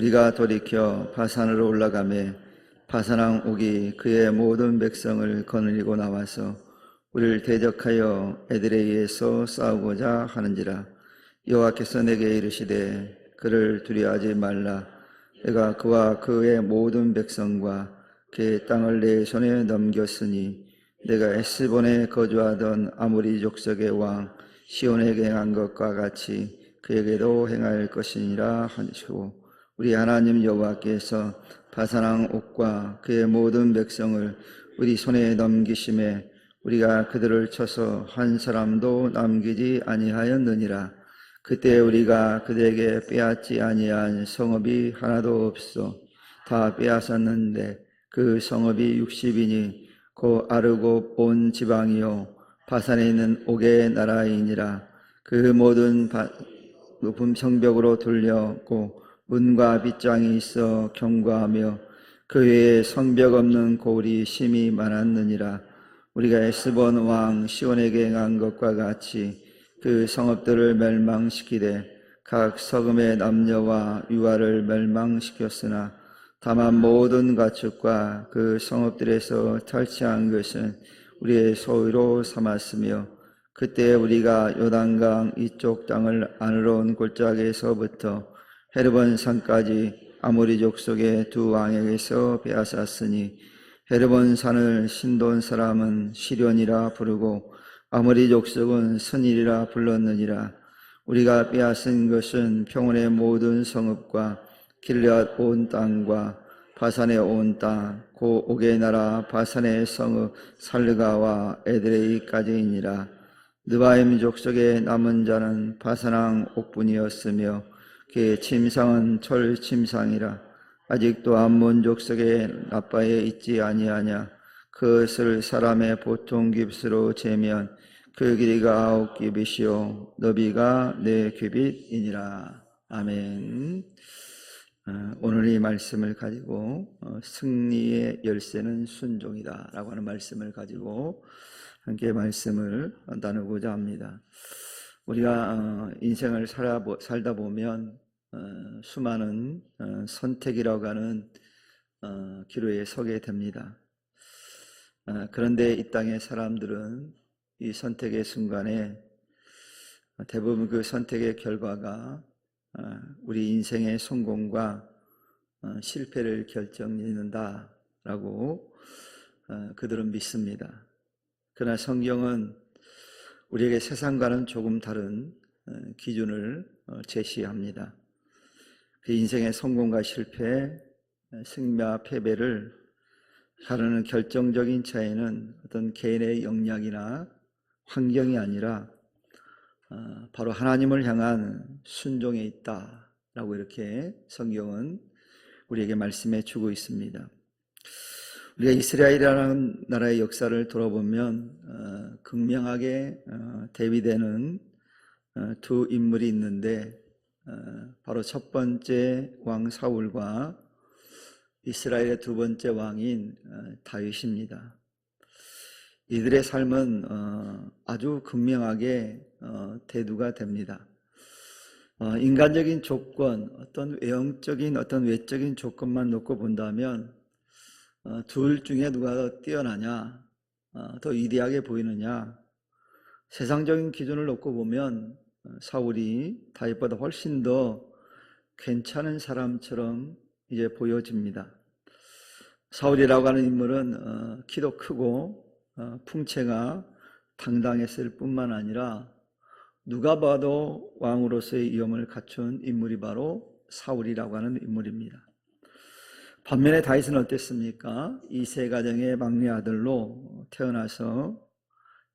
우리가 돌이켜 바산으로 올라가매 바산왕 옥이 그의 모든 백성을 거느리고 나와서 우리를 대적하여 에드레이에서 싸우고자 하는지라. 여호와께서 내게 이르시되 그를 두려워하지 말라. 내가 그와 그의 모든 백성과 그의 땅을 내 손에 넘겼으니 내가 에스본에 거주하던 아모리 족속의 왕 시온에게 행한 것과 같이 그에게도 행할 것이니라 하시고, 우리 하나님 여호와께서 바산왕 옥과 그의 모든 백성을 우리 손에 넘기심에 우리가 그들을 쳐서 한 사람도 남기지 아니하였느니라. 그때 우리가 그들에게 빼앗지 아니한 성읍이 하나도 없어 다 빼앗았는데 그 성읍이 60이니 곧 아르고 온 지방이요 바산에 있는 옥의 나라이니라. 그 모든 높은 성벽으로 둘렸고 문과 빗장이 있어 견고하며 그 외에 성벽 없는 고을이 심히 많았느니라. 우리가 에스본 왕 시온에게 행한 것과 같이 그 성읍들을 멸망시키되 각 서금의 남녀와 유아를 멸망시켰으나 다만 모든 가축과 그 성읍들에서 탈취한 것은 우리의 소유로 삼았으며, 그때 우리가 요단강 이쪽 땅을 안으로 온 골짜기에서부터 헤르본 산까지 아모리 족속의 두 왕에게서 빼앗았으니 헤르본 산을 신돈 사람은 시련이라 부르고 아모리 족속은 스닐이라 불렀느니라. 우리가 빼앗은 것은 평원의 모든 성읍과 길앗 온 땅과 바산의 온 땅, 고 옥의 나라 바산의 성읍 살르가와 에드레이까지이니라. 느바임 족속의 남은 자는 바산왕 옥뿐이었으며 그의 침상은 철 침상이라. 아직도 암몬 족속의 라빠에 있지 아니하냐. 그것을 사람의 보통 깁스로 재면 그 길이가 9규빗이요 너비가 4규빗이니라. 아멘. 오늘 이 말씀을 가지고 승리의 열쇠는 순종이다 라고 하는 말씀을 가지고 함께 말씀을 나누고자 합니다. 우리가 인생을 살다 보면 수많은 선택이라고 하는 기로에 서게 됩니다. 그런데 이 땅의 사람들은 이 선택의 순간에 대부분 그 선택의 결과가 우리 인생의 성공과 실패를 결정짓는다라고 그들은 믿습니다. 그러나 성경은 우리에게 세상과는 조금 다른 기준을 제시합니다. 그 인생의 성공과 실패, 승리와 패배를 가르는 결정적인 차이는 어떤 개인의 역량이나 환경이 아니라 바로 하나님을 향한 순종에 있다라고 이렇게 성경은 우리에게 말씀해 주고 있습니다. 우리가 이스라엘이라는 나라의 역사를 돌아보면 극명하게 대비되는 두 인물이 있는데 바로 첫 번째 왕 사울과 이스라엘의 두 번째 왕인 다윗입니다. 이들의 삶은 아주 극명하게 대두가 됩니다. 인간적인 조건, 어떤 외형적인 어떤 외적인 조건만 놓고 본다면 둘 중에 누가 더 뛰어나냐, 더 위대하게 보이느냐, 세상적인 기준을 놓고 보면 사울이 다윗보다 훨씬 더 괜찮은 사람처럼 이제 보여집니다. 사울이라고 하는 인물은 키도 크고 풍채가 당당했을 뿐만 아니라 누가 봐도 왕으로서의 위엄을 갖춘 인물이 바로 사울이라고 하는 인물입니다. 반면에 다윗은 어땠습니까? 이세 가정의 막내 아들로 태어나서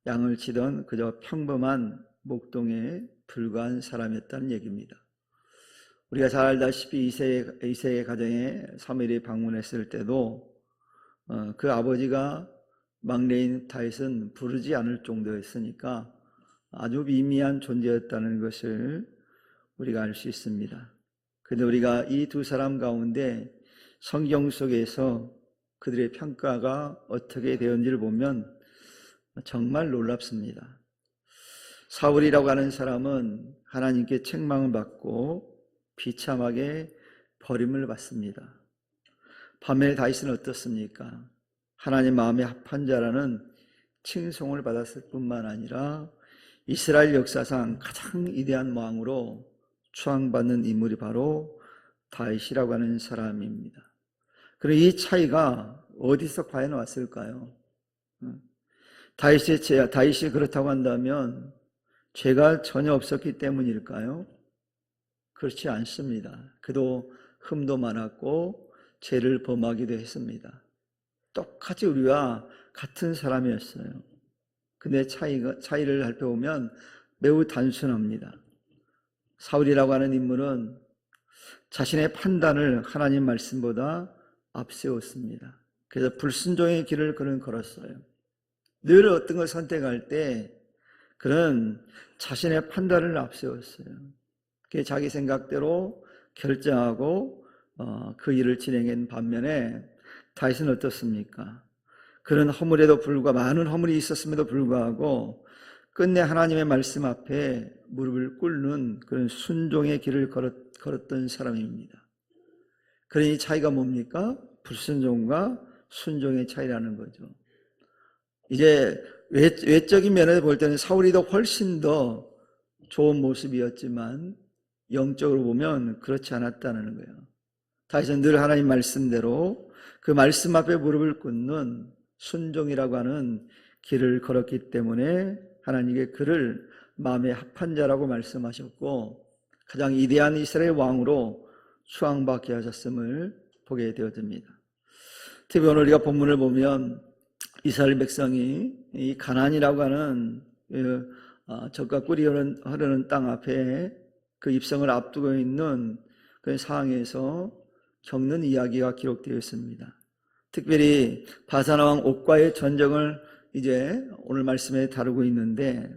양을 치던 그저 평범한 목동에 불과한 사람이었다는 얘기입니다. 우리가 잘 알다시피 이세의 가정에 사무엘이 방문했을 때도 그 아버지가 막내인 다윗은 부르지 않을 정도였으니까 아주 미미한 존재였다는 것을 우리가 알 수 있습니다. 그런데 우리가 이 두 사람 가운데 성경 속에서 그들의 평가가 어떻게 되었는지를 보면 정말 놀랍습니다. 사울이라고 하는 사람은 하나님께 책망을 받고 비참하게 버림을 받습니다. 반면에 다윗은 어떻습니까? 하나님 마음에 합한 자라는 칭송을 받았을 뿐만 아니라 이스라엘 역사상 가장 위대한 왕으로 추앙받는 인물이 바로 다윗이라고 하는 사람입니다. 그리고 이 차이가 어디서 과연 왔을까요? 다윗이 그렇다고 한다면 죄가 전혀 없었기 때문일까요? 그렇지 않습니다. 그도 흠도 많았고 죄를 범하기도 했습니다. 똑같이 우리와 같은 사람이었어요. 근데 차이를 살펴보면 매우 단순합니다. 사울이라고 하는 인물은 자신의 판단을 하나님 말씀보다 앞세웠습니다. 그래서 불순종의 길을 그는 걸었어요. 늘 어떤 걸 선택할 때 그는 자신의 판단을 앞세웠어요. 자기 생각대로 결정하고 그 일을 진행한 반면에 다윗은 어떻습니까? 그런 허물에도 불구하고 많은 허물이 있었음에도 불구하고 끝내 하나님의 말씀 앞에 무릎을 꿇는 그런 순종의 길을 걸었던 사람입니다. 그러니 차이가 뭡니까? 불순종과 순종의 차이라는 거죠. 이제 외적인 면에서 볼 때는 사울이 더 훨씬 더 좋은 모습이었지만 영적으로 보면 그렇지 않았다는 거예요. 다윗은 늘 하나님 말씀대로 그 말씀 앞에 무릎을 꿇는 순종이라고 하는 길을 걸었기 때문에 하나님께 그를 마음에 합한 자라고 말씀하셨고 가장 위대한 이스라엘 왕으로 추앙받게 하셨음을 보게 되어집니다. 특히 오늘 우리가 본문을 보면 이스라엘 백성이 이 가나안이라고 하는 젖과 꿀이 흐르는 땅 앞에 그 입성을 앞두고 있는 그 상황에서 겪는 이야기가 기록되어 있습니다. 특별히 바산 왕 옥과의 전쟁을 이제 오늘 말씀에 다루고 있는데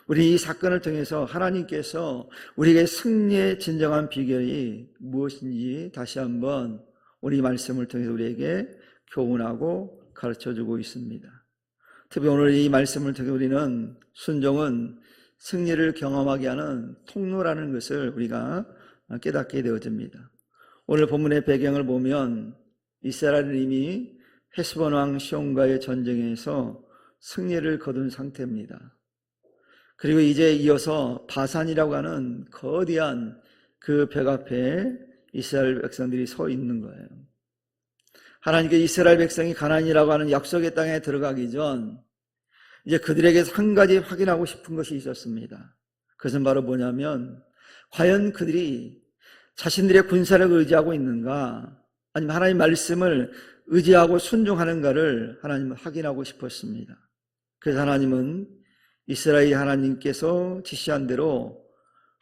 우리 이 사건을 통해서 하나님께서 우리에게 승리의 진정한 비결이 무엇인지 다시 한번 우리 말씀을 통해서 우리에게 교훈하고 가르쳐주고 있습니다. 특히 오늘 이 말씀을 통해 우리는 순종은 승리를 경험하게 하는 통로라는 것을 우리가 깨닫게 되어집니다. 오늘 본문의 배경을 보면 이스라엘은 이미 헤스본 왕 시온과의 전쟁에서 승리를 거둔 상태입니다. 그리고 이제 이어서 바산이라고 하는 거대한 그 벽 앞에 이스라엘 백성들이 서 있는 거예요. 하나님께 이스라엘 백성이 가나안이라고 하는 약속의 땅에 들어가기 전 이제 그들에게서 한 가지 확인하고 싶은 것이 있었습니다. 그것은 바로 뭐냐면 과연 그들이 자신들의 군사력을 의지하고 있는가 아니면 하나님 말씀을 의지하고 순종하는가를 하나님은 확인하고 싶었습니다. 그래서 하나님은 이스라엘 하나님께서 지시한 대로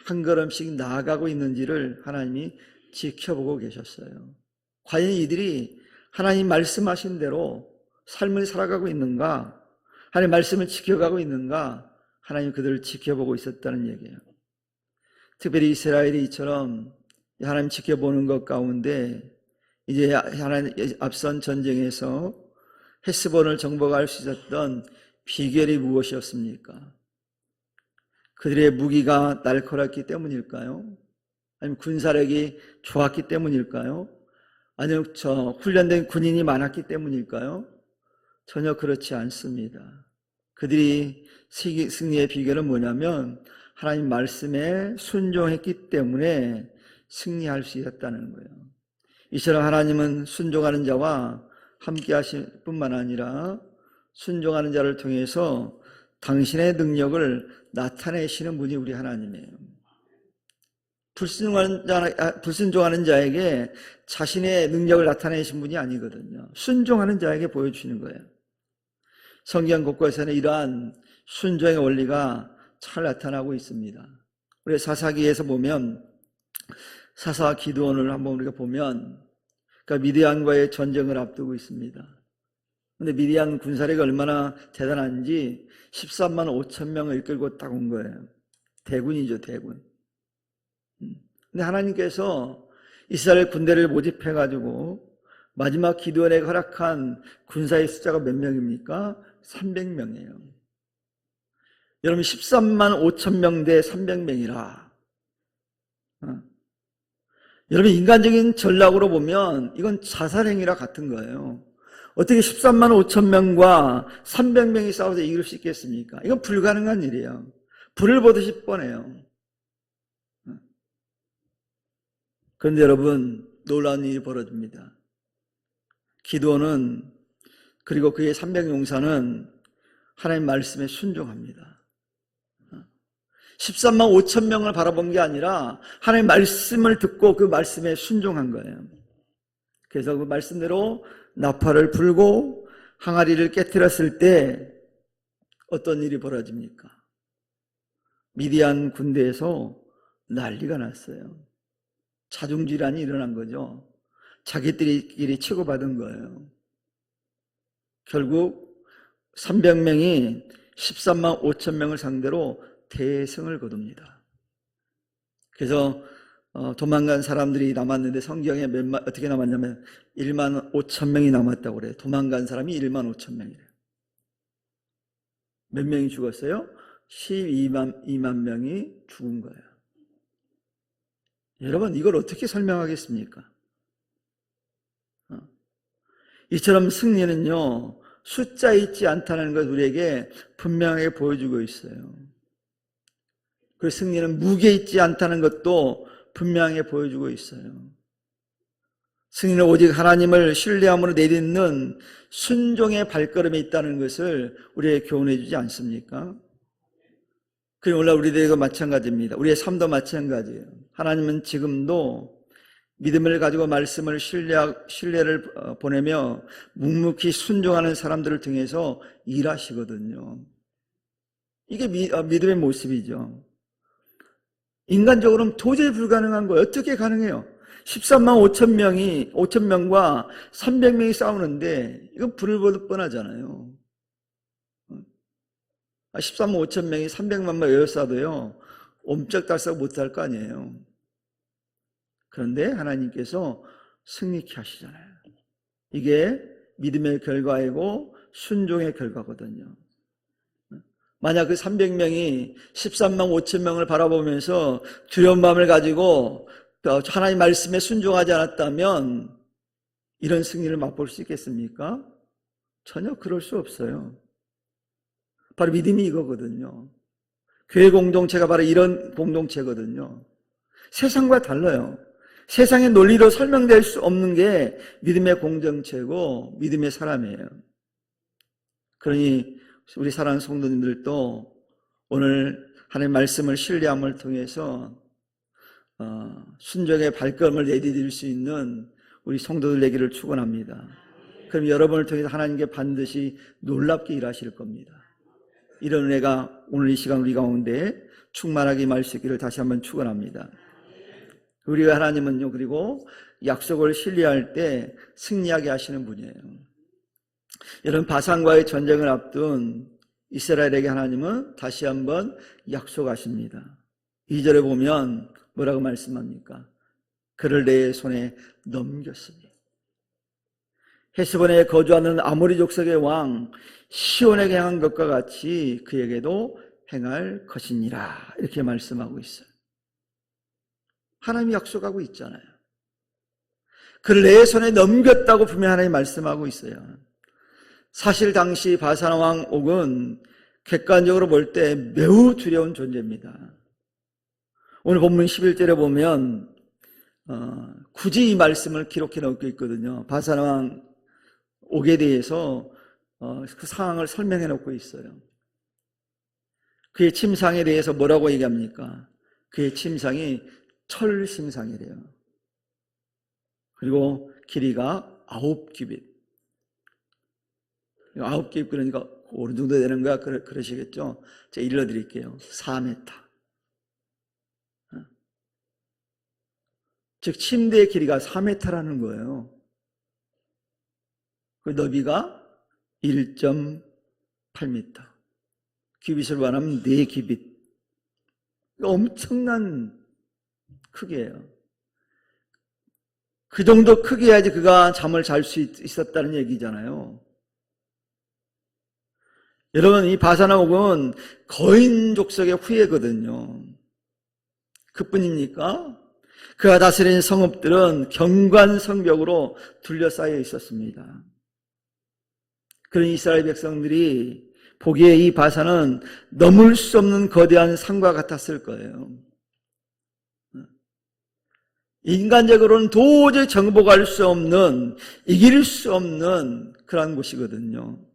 한 걸음씩 나아가고 있는지를 하나님이 지켜보고 계셨어요. 과연 이들이 하나님 말씀하신 대로 삶을 살아가고 있는가, 하나님 말씀을 지켜가고 있는가, 하나님 그들을 지켜보고 있었다는 얘기예요. 특별히 이스라엘이 이처럼 하나님 지켜보는 것 가운데 이제 하나님 앞선 전쟁에서 헤스본을 정복할 수 있었던 비결이 무엇이었습니까? 그들의 무기가 날카롭기 때문일까요? 아니면 군사력이 좋았기 때문일까요? 아니면 훈련된 군인이 많았기 때문일까요? 전혀 그렇지 않습니다. 그들이 승리의 비결은 뭐냐면 하나님 말씀에 순종했기 때문에 승리할 수 있었다는 거예요. 이처럼 하나님은 순종하는 자와 함께 하실 뿐만 아니라 순종하는 자를 통해서 당신의 능력을 나타내시는 분이 우리 하나님이에요. 불순종하는 자에게 자신의 능력을 나타내신 분이 아니거든요. 순종하는 자에게 보여주시는 거예요. 성경 곳곳에는 이러한 순종의 원리가 잘 나타나고 있습니다. 우리 사사기에서 보면 사사 기드온을 한번 우리가 보면 그러니까 미디안과의 전쟁을 앞두고 있습니다. 근데 미디안 군사력이 얼마나 대단한지 13만 5천 명을 이끌고 딱 온 거예요. 대군이죠, 대군. 근데 하나님께서 이스라엘 군대를 모집해가지고 마지막 기드온에게 허락한 군사의 숫자가 몇 명입니까? 300명이에요. 여러분 13만 5천 명 대 300명이라 여러분, 인간적인 전략으로 보면 이건 자살행위라 같은 거예요. 어떻게 13만 5천 명과 300명이 싸워서 이길 수 있겠습니까? 이건 불가능한 일이에요. 불을 보듯이 뻔해요. 그런데 여러분, 놀라운 일이 벌어집니다. 기드온은, 그리고 그의 300용사는 하나님 말씀에 순종합니다. 13만 5천 명을 바라본 게 아니라 하나님 말씀을 듣고 그 말씀에 순종한 거예요. 그래서 그 말씀대로 나팔을 불고 항아리를 깨뜨렸을 때 어떤 일이 벌어집니까? 미디안 군대에서 난리가 났어요. 자중질환이 일어난 거죠. 자기들끼리 치고받은 거예요. 결국 300명이 13만 5천 명을 상대로 대승을 거둡니다. 그래서 도망간 사람들이 남았는데 성경에 어떻게 남았냐면 1만 5천 명이 남았다고 그래요. 도망간 사람이 1만 5천 명이래요. 몇 명이 죽었어요? 12만 명이 죽은 거예요. 여러분, 이걸 어떻게 설명하겠습니까? 이처럼 승리는요, 숫자에 있지 않다는 것 우리에게 분명하게 보여주고 있어요. 그 승리는 무게에 있지 않다는 것도 분명하게 보여주고 있어요. 승리는 오직 하나님을 신뢰함으로 내딛는 순종의 발걸음에 있다는 것을 우리에게 교훈해 주지 않습니까? 그게 오늘 우리들과 마찬가지입니다. 우리의 삶도 마찬가지예요. 하나님은 지금도 믿음을 가지고 말씀을 신뢰를 보내며 묵묵히 순종하는 사람들을 통해서 일하시거든요. 이게 믿음의 모습이죠. 인간적으로는 도저히 불가능한 거예요. 어떻게 가능해요? 13만 5천 명과 300명이 싸우는데 이건 불을 보듯 뻔하잖아요. 13만 5천 명이 300만만 에워싸도요, 옴짝달싹 못할 거 아니에요. 그런데 하나님께서 승리케 하시잖아요. 이게 믿음의 결과이고 순종의 결과거든요. 만약 그 300명이 13만 5천 명을 바라보면서 두려운 마음을 가지고 하나님 말씀에 순종하지 않았다면 이런 승리를 맛볼 수 있겠습니까? 전혀 그럴 수 없어요. 바로 믿음이 이거거든요. 교회 공동체가 바로 이런 공동체거든요. 세상과 달라요. 세상의 논리로 설명될 수 없는 게 믿음의 공동체고 믿음의 사람이에요. 그러니 우리 사랑하는 성도님들도 오늘 하나님의 말씀을 신뢰함을 통해서 순종의 발걸음을 내디딜 수 있는 우리 성도들 되기를 축원합니다. 그럼 여러분을 통해서 하나님께 반드시 놀랍게 일하실 겁니다. 이런 은혜가 오늘 이 시간 우리 가운데 충만하게 임할 수 있기를 다시 한번 축원합니다. 우리가 하나님은요, 그리고 약속을 신뢰할 때 승리하게 하시는 분이에요. 여러분, 바산과의 전쟁을 앞둔 이스라엘에게 하나님은 다시 한번 약속하십니다. 2절에 보면 뭐라고 말씀합니까? 그를 내 손에 넘겼으니 헤스본에 거주하는 아모리 족속의 왕 시온에게 행한 것과 같이 그에게도 행할 것이니라, 이렇게 말씀하고 있어요. 하나님이 약속하고 있잖아요. 그를 내 손에 넘겼다고 분명히 하나님이 말씀하고 있어요. 사실 당시 바산 왕 옥은 객관적으로 볼 때 매우 두려운 존재입니다. 오늘 본문 11절에 보면 굳이 이 말씀을 기록해 놓고 있거든요. 바산 왕 옥에 대해서 그 상황을 설명해 놓고 있어요. 그의 침상에 대해서 뭐라고 얘기합니까? 그의 침상이 철심상이래요. 그리고 길이가 9규빗. 9규빗 그러니까 어느 정도 되는 거야? 그러시겠죠? 제가 일러드릴게요. 4m. 즉 침대의 길이가 4m라는 거예요. 그 너비가 1.8m. 규빗으로 말하면 4규빗. 엄청난 크기예요. 그 정도 크기야지 그가 잠을 잘 수 있었다는 얘기잖아요. 여러분, 이 바산왕은 거인 족속의 후예거든요. 그뿐입니까? 그가 다스린 성읍들은 경관 성벽으로 둘러싸여 있었습니다. 그런 이스라엘 백성들이 보기에 이 바산은 넘을 수 없는 거대한 산과 같았을 거예요. 인간적으로는 도저히 정복할 수 없는, 이길 수 없는 그런 곳이거든요.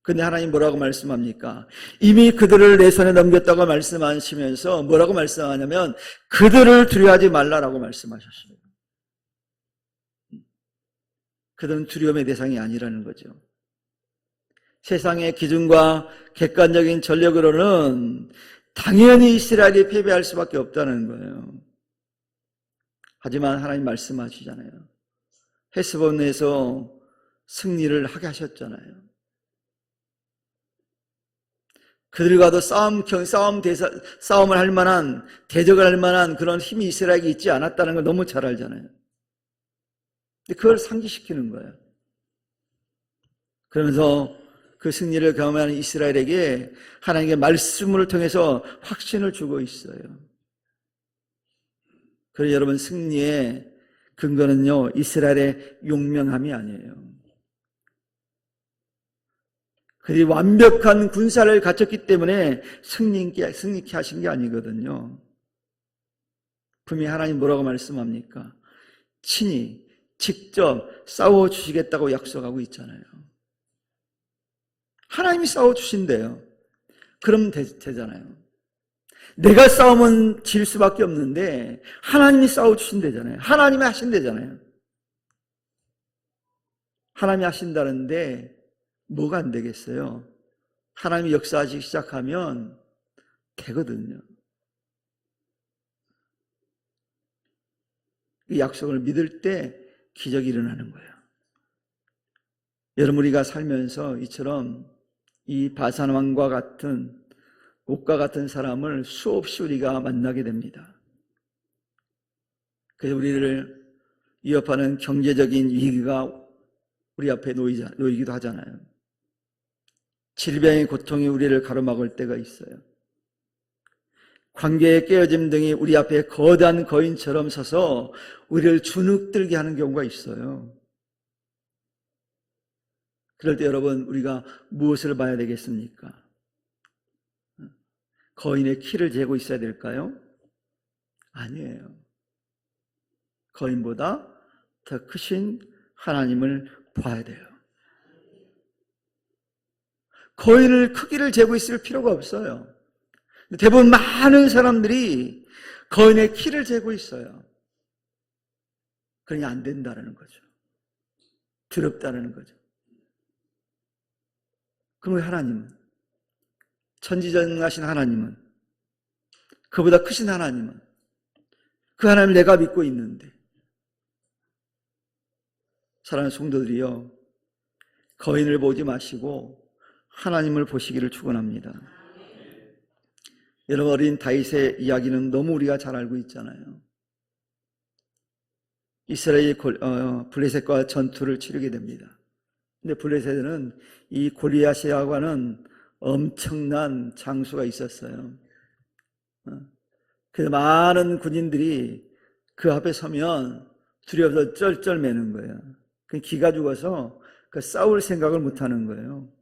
근데 하나님 뭐라고 말씀합니까? 이미 그들을 내 손에 넘겼다고 말씀하시면서 뭐라고 말씀하냐면 그들을 두려워하지 말라라고 말씀하셨어요. 그들은 두려움의 대상이 아니라는 거죠. 세상의 기준과 객관적인 전력으로는 당연히 이스라엘이 패배할 수밖에 없다는 거예요. 하지만 하나님 말씀하시잖아요. 헤스본에서 승리를 하게 하셨잖아요. 그들과도 싸움을 할 만한, 대적을 할 만한 그런 힘이 이스라엘에게 있지 않았다는 걸 너무 잘 알잖아요. 근데 그걸 상기시키는 거예요. 그러면서 그 승리를 경험하는 이스라엘에게 하나님의 말씀을 통해서 확신을 주고 있어요. 그래서 여러분, 승리의 근거는요, 이스라엘의 용맹함이 아니에요. 그들이 완벽한 군사를 갖췄기 때문에 승리케 하신 게 아니거든요. 분명히 하나님 뭐라고 말씀합니까? 친히 직접 싸워주시겠다고 약속하고 있잖아요. 하나님이 싸워주신대요. 그럼 되잖아요. 내가 싸우면 질 수밖에 없는데 하나님이 싸워주신대잖아요. 하나님이 하신대잖아요. 하나님이 하신다는데 뭐가 안 되겠어요? 하나님이 역사하시기 시작하면 되거든요. 이 약속을 믿을 때 기적이 일어나는 거예요. 여러분, 우리가 살면서 이처럼 이 바산 왕과 같은, 옥과 같은 사람을 수없이 우리가 만나게 됩니다. 그래서 우리를 위협하는 경제적인 위기가 우리 앞에 놓이기도 하잖아요. 질병의 고통이 우리를 가로막을 때가 있어요. 관계의 깨어짐 등이 우리 앞에 거대한 거인처럼 서서 우리를 주눅들게 하는 경우가 있어요. 그럴 때 여러분, 우리가 무엇을 봐야 되겠습니까? 거인의 키를 재고 있어야 될까요? 아니에요. 거인보다 더 크신 하나님을 봐야 돼요. 거인을 크기를 재고 있을 필요가 없어요. 대부분 많은 사람들이 거인의 키를 재고 있어요. 그러니 안 된다는 거죠. 두렵다는 거죠. 그럼 하나님은, 천지전능하신 하나님은, 그보다 크신 하나님은, 그 하나님을 내가 믿고 있는데, 사랑하는 성도들이요, 거인을 보지 마시고 하나님을 보시기를 축원합니다. 여러분, 어린 다윗의 이야기는 너무 우리가 잘 알고 있잖아요. 이스라엘이 블레셋과 전투를 치르게 됩니다. 근데 블레셋은 이 골리앗이라고는 엄청난 장수가 있었어요. 그래서 많은 군인들이 그 앞에 서면 두려워서 쩔쩔매는 거예요. 기가 죽어서 그 싸울 생각을 못하는 거예요.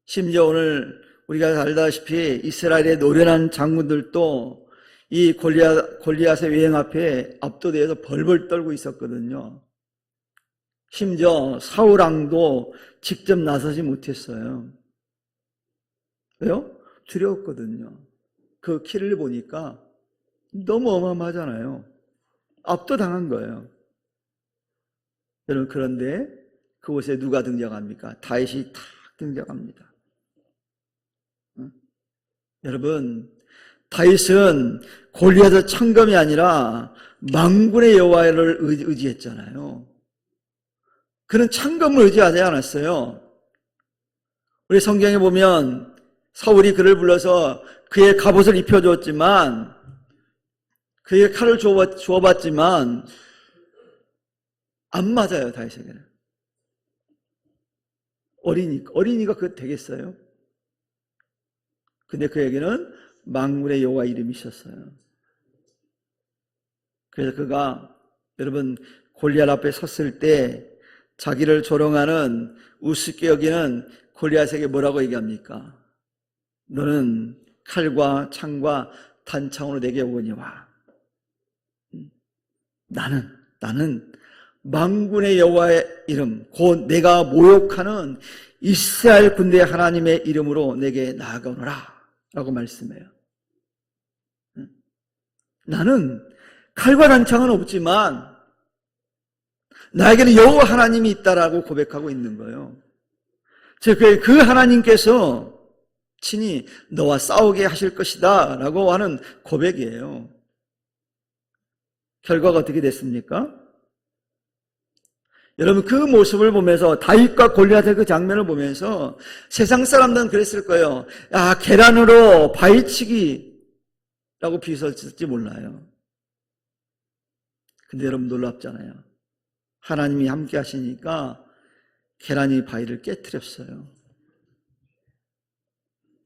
심지어 오늘 우리가 알다시피 이스라엘의 노련한 장군들도 이 골리앗의 외형 앞에 압도되어서 벌벌 떨고 있었거든요. 심지어 사울 왕도 직접 나서지 못했어요. 왜요? 두려웠거든요. 그 키를 보니까 너무 어마어마하잖아요. 압도당한 거예요. 여러분, 그런데 그곳에 누가 등장합니까? 다윗이 탁 등장합니다. 여러분, 다윗은 골리앗의 청검이 아니라 만군의 여호와를 의지했잖아요. 그는 청검을 의지하지 않았어요. 우리 성경에 보면 사울이 그를 불러서 그의 갑옷을 입혀주었지만, 그의 칼을 주어봤지만 안 맞아요, 다윗에게는. 어린이가 그거 되겠어요? 근데 그에게는 만군의 여호와 이름이 있었어요. 그래서 그가 여러분 골리앗 앞에 섰을 때 자기를 조롱하는 우습게 여기는 골리앗에게 뭐라고 얘기합니까? 너는 칼과 창과 단창으로 내게 오거니와 나는 만군의 여호와의 이름 곧 내가 모욕하는 이스라엘 군대 하나님의 이름으로 내게 나아가노라 라고 말씀해요. 나는 칼과 단창은 없지만 나에게는 여호와 하나님이 있다라고 고백하고 있는 거예요. 즉 그 하나님께서 친히 너와 싸우게 하실 것이다 라고 하는 고백이에요. 결과가 어떻게 됐습니까? 여러분 그 모습을 보면서 다윗과 골리앗의 그 장면을 보면서 세상 사람들은 그랬을 거예요. 야, 계란으로 바위치기라고 비유했을지 몰라요. 근데 여러분 놀랍잖아요. 하나님이 함께 하시니까 계란이 바위를 깨트렸어요.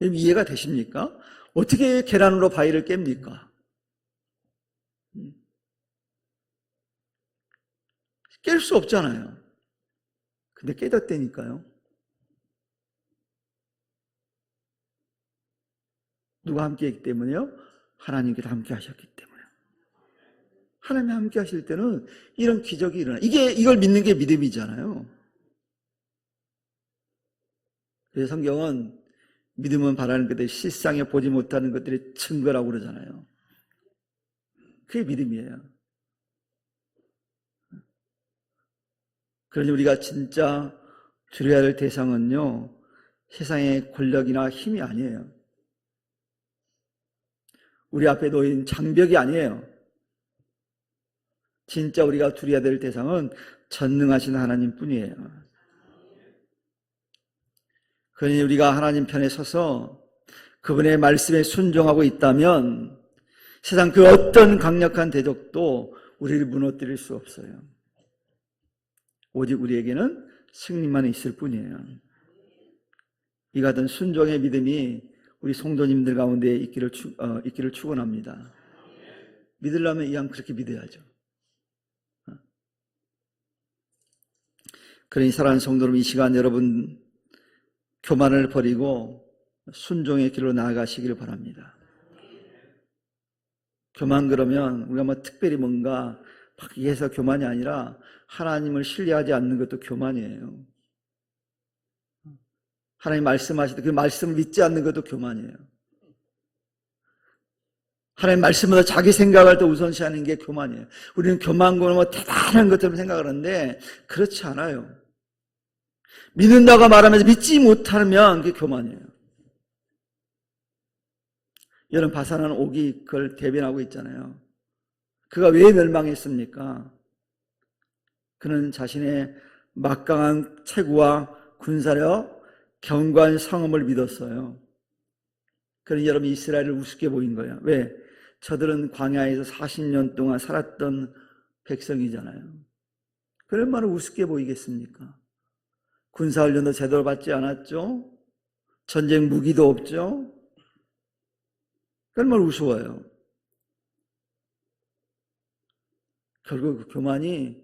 이해가 되십니까? 어떻게 계란으로 바위를 깹니까? 깰 수 없잖아요. 근데 깨졌다니까요. 누가 함께 했기 때문에요? 하나님께서 함께 하셨기 때문에. 하나님이 함께 하실 때는 이런 기적이 일어나. 이걸 믿는 게 믿음이잖아요. 그래서 성경은 믿음은 바라는 것들이 실상에 보지 못하는 것들이 증거라고 그러잖아요. 그게 믿음이에요. 그러니 우리가 진짜 두려워야 할 대상은요, 세상의 권력이나 힘이 아니에요. 우리 앞에 놓인 장벽이 아니에요. 진짜 우리가 두려워야 될 대상은 전능하신 하나님 뿐이에요. 그러니 우리가 하나님 편에 서서 그분의 말씀에 순종하고 있다면 세상 그 어떤 강력한 대적도 우리를 무너뜨릴 수 없어요. 오직 우리에게는 승리만 있을 뿐이에요. 이 같은 순종의 믿음이 우리 성도님들 가운데 있기를 축원합니다. 믿으려면 이왕 그렇게 믿어야죠. 그러니 사랑하는 성도 여러분, 이 시간 여러분 교만을 버리고 순종의 길로 나아가시기를 바랍니다. 교만 그러면 우리가 뭐 특별히 뭔가 밖에서 교만이 아니라 하나님을 신뢰하지 않는 것도 교만이에요. 하나님 말씀하실 때 그 말씀을 믿지 않는 것도 교만이에요. 하나님 말씀보다 자기 생각을 더 우선시하는 게 교만이에요. 우리는 교만과 뭐 대단한 것처럼 생각을 하는데 그렇지 않아요. 믿는다고 말하면서 믿지 못하면 그게 교만이에요. 여러분 바산한 옥이 그걸 대변하고 있잖아요. 그가 왜 멸망했습니까? 그는 자신의 막강한 체구와 군사력, 견고한 성음을 믿었어요. 그러니 여러분 이스라엘을 우습게 보인 거예요. 왜? 저들은 광야에서 40년 동안 살았던 백성이잖아요. 그런 말을 우습게 보이겠습니까? 군사훈련도 제대로 받지 않았죠? 전쟁 무기도 없죠? 그런 말 우스워요. 결국 그 교만이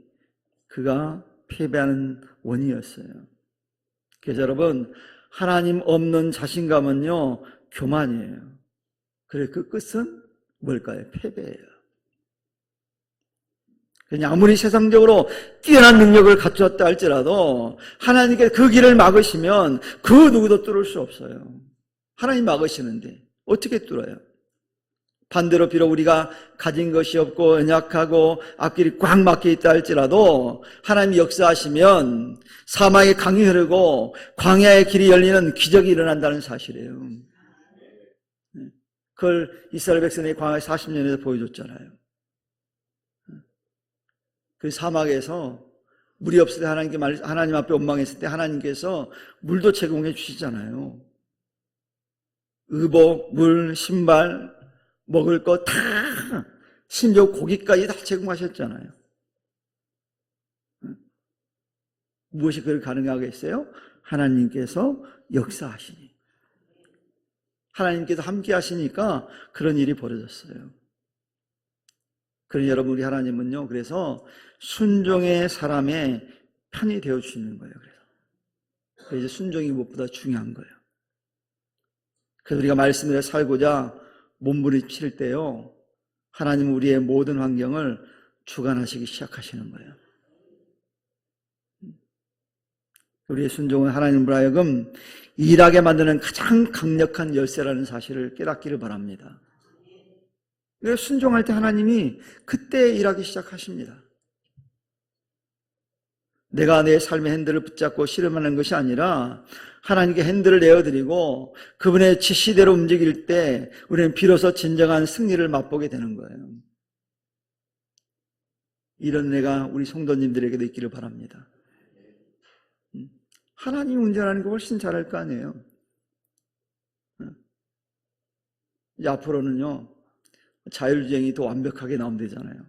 그가 패배하는 원인이었어요. 그래서 여러분 하나님 없는 자신감은요 교만이에요. 그래서 그 끝은 뭘까요? 패배예요. 그냥 아무리 세상적으로 뛰어난 능력을 갖추었다 할지라도 하나님께 그 길을 막으시면 그 누구도 뚫을 수 없어요. 하나님 막으시는데 어떻게 뚫어요? 반대로 비록 우리가 가진 것이 없고 연약하고 앞길이 꽉 막혀 있다 할지라도 하나님이 역사하시면 사막에 강이 흐르고 광야의 길이 열리는 기적이 일어난다는 사실이에요. 그걸 이스라엘 백성이 광야 40년에서 보여줬잖아요. 그 사막에서 물이 없을 때 하나님 앞에 원망했을 때 하나님께서 물도 제공해 주시잖아요. 의복, 물, 신발, 먹을 거 다, 심지어 고기까지 다 제공하셨잖아요. 무엇이 그걸 가능하겠어요? 하나님께서 역사하시니. 하나님께서 함께 하시니까 그런 일이 벌어졌어요. 그러니 여러분, 우리 하나님은요, 그래서 순종의 사람의 편이 되어 주시는 거예요. 그래서 순종이 무엇보다 중요한 거예요. 그래서 우리가 말씀대로 살고자 몸부림칠 때요, 하나님은 우리의 모든 환경을 주관하시기 시작하시는 거예요. 우리의 순종은 하나님으로 하여금 일하게 만드는 가장 강력한 열쇠라는 사실을 깨닫기를 바랍니다. 그래서 순종할 때 하나님이 그때 일하기 시작하십니다. 내가 내 삶의 핸들을 붙잡고 씨름하는 것이 아니라 하나님께 핸들을 내어드리고 그분의 지시대로 움직일 때 우리는 비로소 진정한 승리를 맛보게 되는 거예요. 이런 은혜가 우리 성도님들에게도 있기를 바랍니다. 하나님이 운전하는 거 훨씬 잘할 거 아니에요. 이제 앞으로는요, 자율주행이 더 완벽하게 나오면 되잖아요.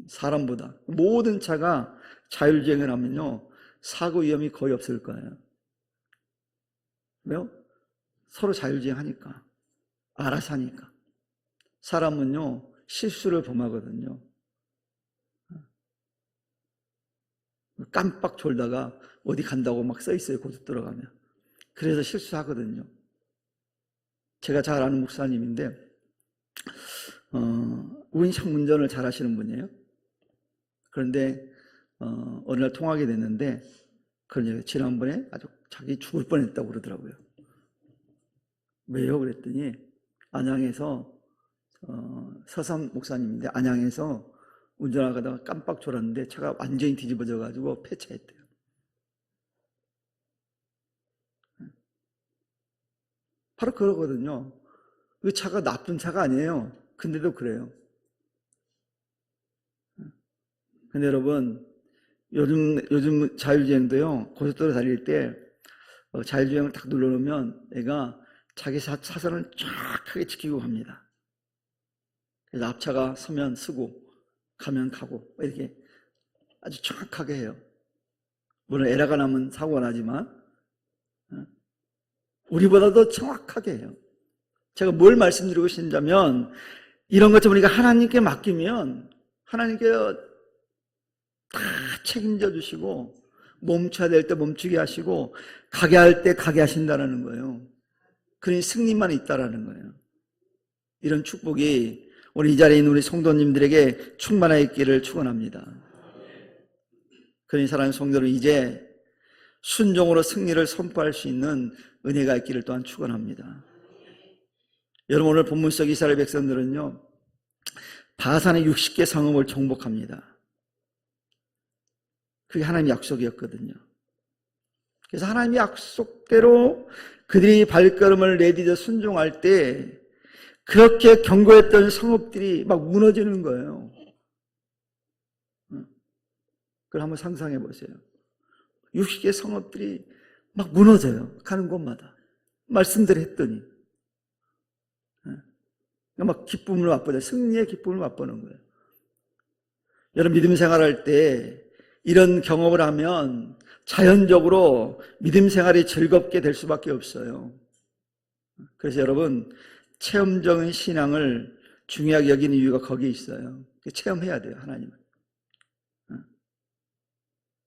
사람보다 모든 차가 자율주행을 하면요, 사고 위험이 거의 없을 거예요. 왜요? 서로 자율주행하니까, 알아서 하니까. 사람은요, 실수를 범하거든요. 깜빡 졸다가 어디 간다고 막 써있어요, 고속도로 가면. 그래서 실수하거든요. 제가 잘 아는 목사님인데, 참 운전을 잘 하시는 분이에요. 그런데 어느 날 통화하게 됐는데, 그러냐, 지난번에 아주 자기 죽을 뻔했다고 그러더라고요. 왜요? 그랬더니 안양에서 서삼 목사님인데, 안양에서 운전하다가 깜빡 졸았는데 차가 완전히 뒤집어져 가지고 폐차했대요. 바로 그러거든요. 그 차가 나쁜 차가 아니에요. 근데도 그래요. 근데 여러분, 요즘 자율주행도요, 고속도로 달릴 때 자율주행을 딱 눌러놓으면 애가 자기 차선을 쫙하게 지키고 갑니다. 그래서 앞차가 서면 서고 가면 가고 이렇게 아주 정확하게 해요. 물론 에러가 나면 사고가 나지만 우리보다도 정확하게 해요. 제가 뭘 말씀드리고 싶냐면, 이런 것좀 우리가 하나님께 맡기면 하나님께 다 책임져 주시고, 멈춰야 될 때 멈추게 하시고, 가게 할 때 가게 하신다는 거예요. 그러니 승리만 있다라는 거예요. 이런 축복이 우리 이 자리에 있는 우리 성도님들에게 충만하여 있기를 축원합니다. 그러니 사랑하는 성도들, 이제 순종으로 승리를 선포할 수 있는 은혜가 있기를 또한 축원합니다. 여러분, 오늘 본문 속 이스라엘 백성들은요, 바산의 60개 성읍을 정복합니다. 그게 하나님의 약속이었거든요. 그래서 하나님의 약속대로 그들이 발걸음을 내디뎌 순종할 때 그렇게 견고했던 성읍들이 막 무너지는 거예요. 그걸 한번 상상해 보세요. 60개 성읍들이 막 무너져요. 가는 곳마다. 말씀대로 했더니. 막 기쁨을 맛보죠. 승리의 기쁨을 맛보는 거예요. 여러분, 믿음 생활할 때 이런 경험을 하면 자연적으로 믿음 생활이 즐겁게 될 수밖에 없어요. 그래서 여러분, 체험적인 신앙을 중요하게 여기는 이유가 거기에 있어요. 체험해야 돼요, 하나님을.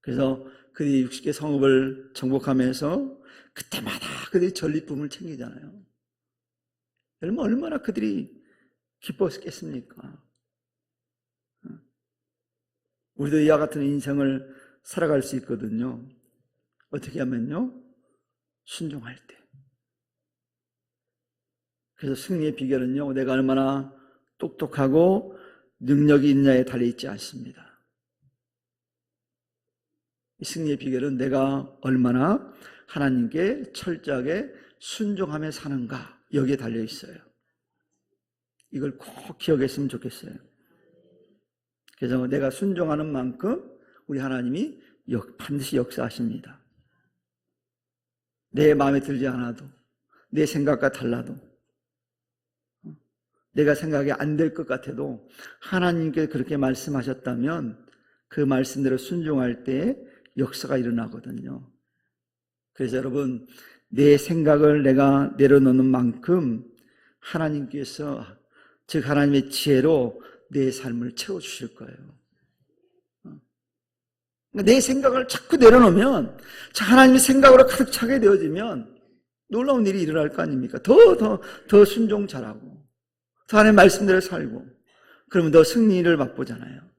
그래서 그들이 60개 성읍을 정복하면서 그때마다 그들이 전리품을 챙기잖아요. 여러분, 얼마나 그들이 기뻤겠습니까? 우리도 이와 같은 인생을 살아갈 수 있거든요. 어떻게 하면요? 순종할 때. 그래서 승리의 비결은요, 내가 얼마나 똑똑하고 능력이 있냐에 달려있지 않습니다. 이 승리의 비결은 내가 얼마나 하나님께 철저하게 순종하며 사는가, 여기에 달려있어요. 이걸 꼭 기억했으면 좋겠어요. 그래서 내가 순종하는 만큼 우리 하나님이 반드시 역사하십니다. 내 마음에 들지 않아도, 내 생각과 달라도, 내가 생각이 안 될 것 같아도 하나님께 그렇게 말씀하셨다면 그 말씀대로 순종할 때 역사가 일어나거든요. 그래서 여러분, 내 생각을 내가 내려놓는 만큼 하나님께서 즉 하나님의 지혜로 내 삶을 채워주실 거예요. 내 생각을 자꾸 내려놓으면, 하나님의 생각으로 가득 차게 되어지면 놀라운 일이 일어날 거 아닙니까? 더 순종 잘하고, 더 하나님의 말씀대로 살고, 그러면 더 승리를 맛보잖아요.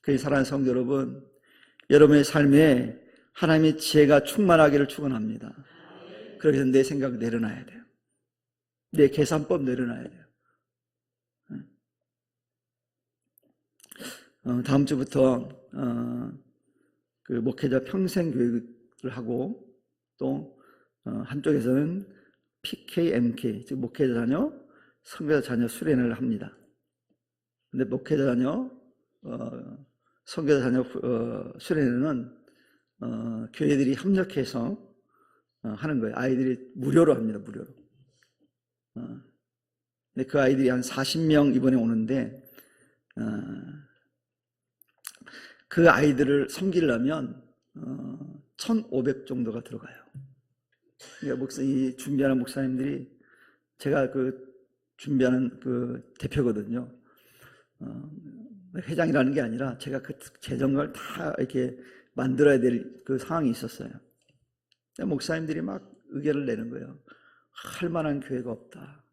그래서 사랑하는 성도 여러분, 여러분의 삶에 하나님의 지혜가 충만하기를 축원합니다. 그래서 내 생각 내려놔야 돼요. 내 계산법 내려놔야 돼요. 다음 주부터 그 목회자 평생 교육을 하고, 또 한쪽에서는 PKMK, 즉 목회자 자녀, 선교사 자녀 수련을 합니다. 근데 목회자 자녀, 선교사 자녀 수련회는 교회들이 협력해서 하는 거예요. 아이들이 무료로 합니다. 무료로. 근데 그 아이들이 한 40명 이번에 오는데, 그 아이들을 섬기려면 1,500 정도가 들어가요. 그러니까 이 준비하는 목사님들이, 제가 그 준비하는 그 대표거든요. 회장이라는 게 아니라 제가 그 재정을 다 이렇게 만들어야 될 그 상황이 있었어요. 목사님들이 막 의견을 내는 거예요. 할 만한 교회가 없다.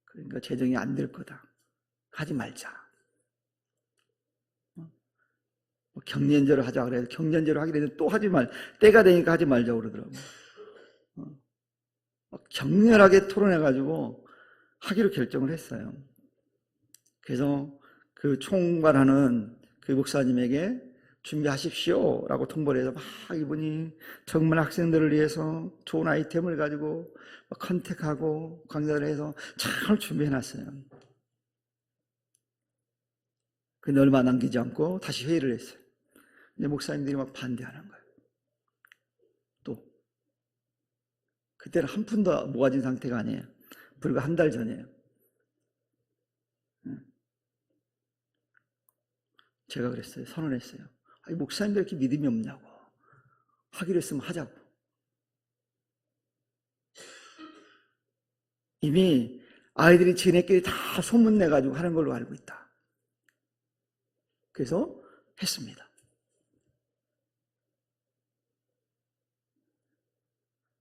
그러니까 재정이 안 될 거다. 하지 말자. 경년제로 하자 그래서 경년제로 하기로 했는데 또 하지 말, 때가 되니까 하지 말자고 그러더라고요. 격렬하게 토론해가지고 하기로 결정을 했어요. 그래서 그 총괄하는 그 목사님에게 준비하십시오 라고 통보를 해서 막 이분이 정말 학생들을 위해서 좋은 아이템을 가지고 컨택하고 강좌를 해서 잘 준비해놨어요. 근데 얼마 남기지 않고 다시 회의를 했어요. 이제 목사님들이 막 반대하는 거예요. 또 그때는 한 푼도 모아진 상태가 아니에요. 불과 한 달 전이에요. 제가 그랬어요. 선언했어요. 아니, 목사님들 이렇게 믿음이 없냐고. 하기로 했으면 하자고. 이미 아이들이 지네끼리 다 소문내가지고 하는 걸로 알고 있다. 그래서 했습니다.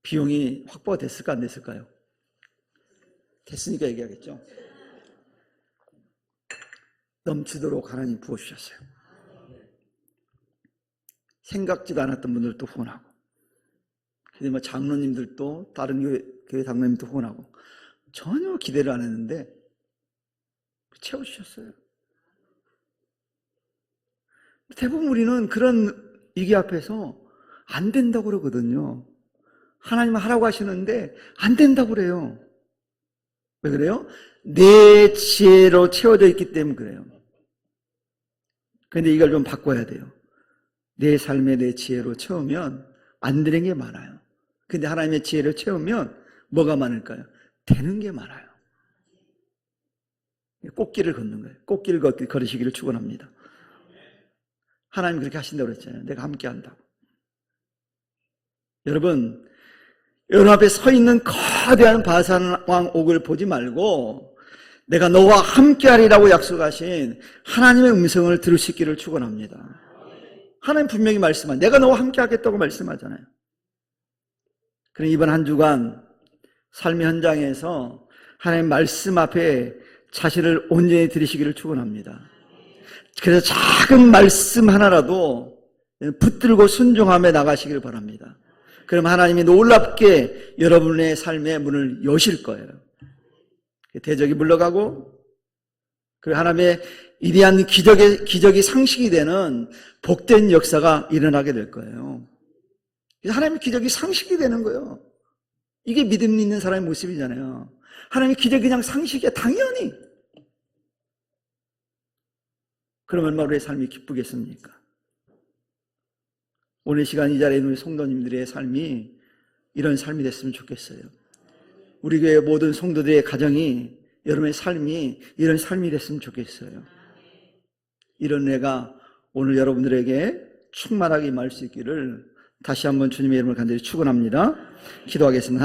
비용이 확보가 됐을까 안 됐을까요? 됐으니까 얘기하겠죠. 넘치도록 하나님 부어주셨어요. 생각지도 않았던 분들도 후원하고, 근데 뭐 장로님들도, 다른 교회 장로님도 후원하고, 전혀 기대를 안 했는데 채워주셨어요. 대부분 우리는 그런 위기 앞에서 안 된다고 그러거든요. 하나님은 하라고 하시는데 안 된다고 그래요. 왜 그래요? 내 지혜로 채워져 있기 때문에 그래요. 그런데 이걸 좀 바꿔야 돼요. 내 삶에 내 지혜로 채우면 안 되는 게 많아요. 근데 하나님의 지혜를 채우면 뭐가 많을까요? 되는 게 많아요. 꽃길을 걷는 거예요. 꽃길을 걸으시기를 축원합니다. 하나님 그렇게 하신다고 그랬잖아요. 내가 함께 한다고. 여러분 앞에 서 있는 거대한 바산 왕 옥을 보지 말고 내가 너와 함께 하리라고 약속하신 하나님의 음성을 들으시기를 축원합니다. 하나님 분명히 말씀한, 내가 너와 함께 하겠다고 말씀하잖아요. 그럼 이번 한 주간 삶의 현장에서 하나님 말씀 앞에 자신을 온전히 들으시기를 축원합니다. 그래서 작은 말씀 하나라도 붙들고 순종하며 나가시기를 바랍니다. 그럼 하나님이 놀랍게 여러분의 삶의 문을 여실 거예요. 대적이 물러가고, 그리고 하나님의 위대한 기적이 상식이 되는 복된 역사가 일어나게 될 거예요. 하나님의 기적이 상식이 되는 거예요. 이게 믿음 있는 사람의 모습이잖아요. 하나님의 기적이 그냥 상식이야, 당연히. 그럼 얼마나 우리의 삶이 기쁘겠습니까? 오늘 시간 이 자리에 있는 우리 성도님들의 삶이 이런 삶이 됐으면 좋겠어요. 우리 교회 모든 성도들의 가정이, 여러분의 삶이 이런 삶이 됐으면 좋겠어요. 이런 은혜가 오늘 여러분들에게 충만하게 임할 수 있기를 다시 한번 주님의 이름을 간절히 축원합니다. 기도하겠습니다.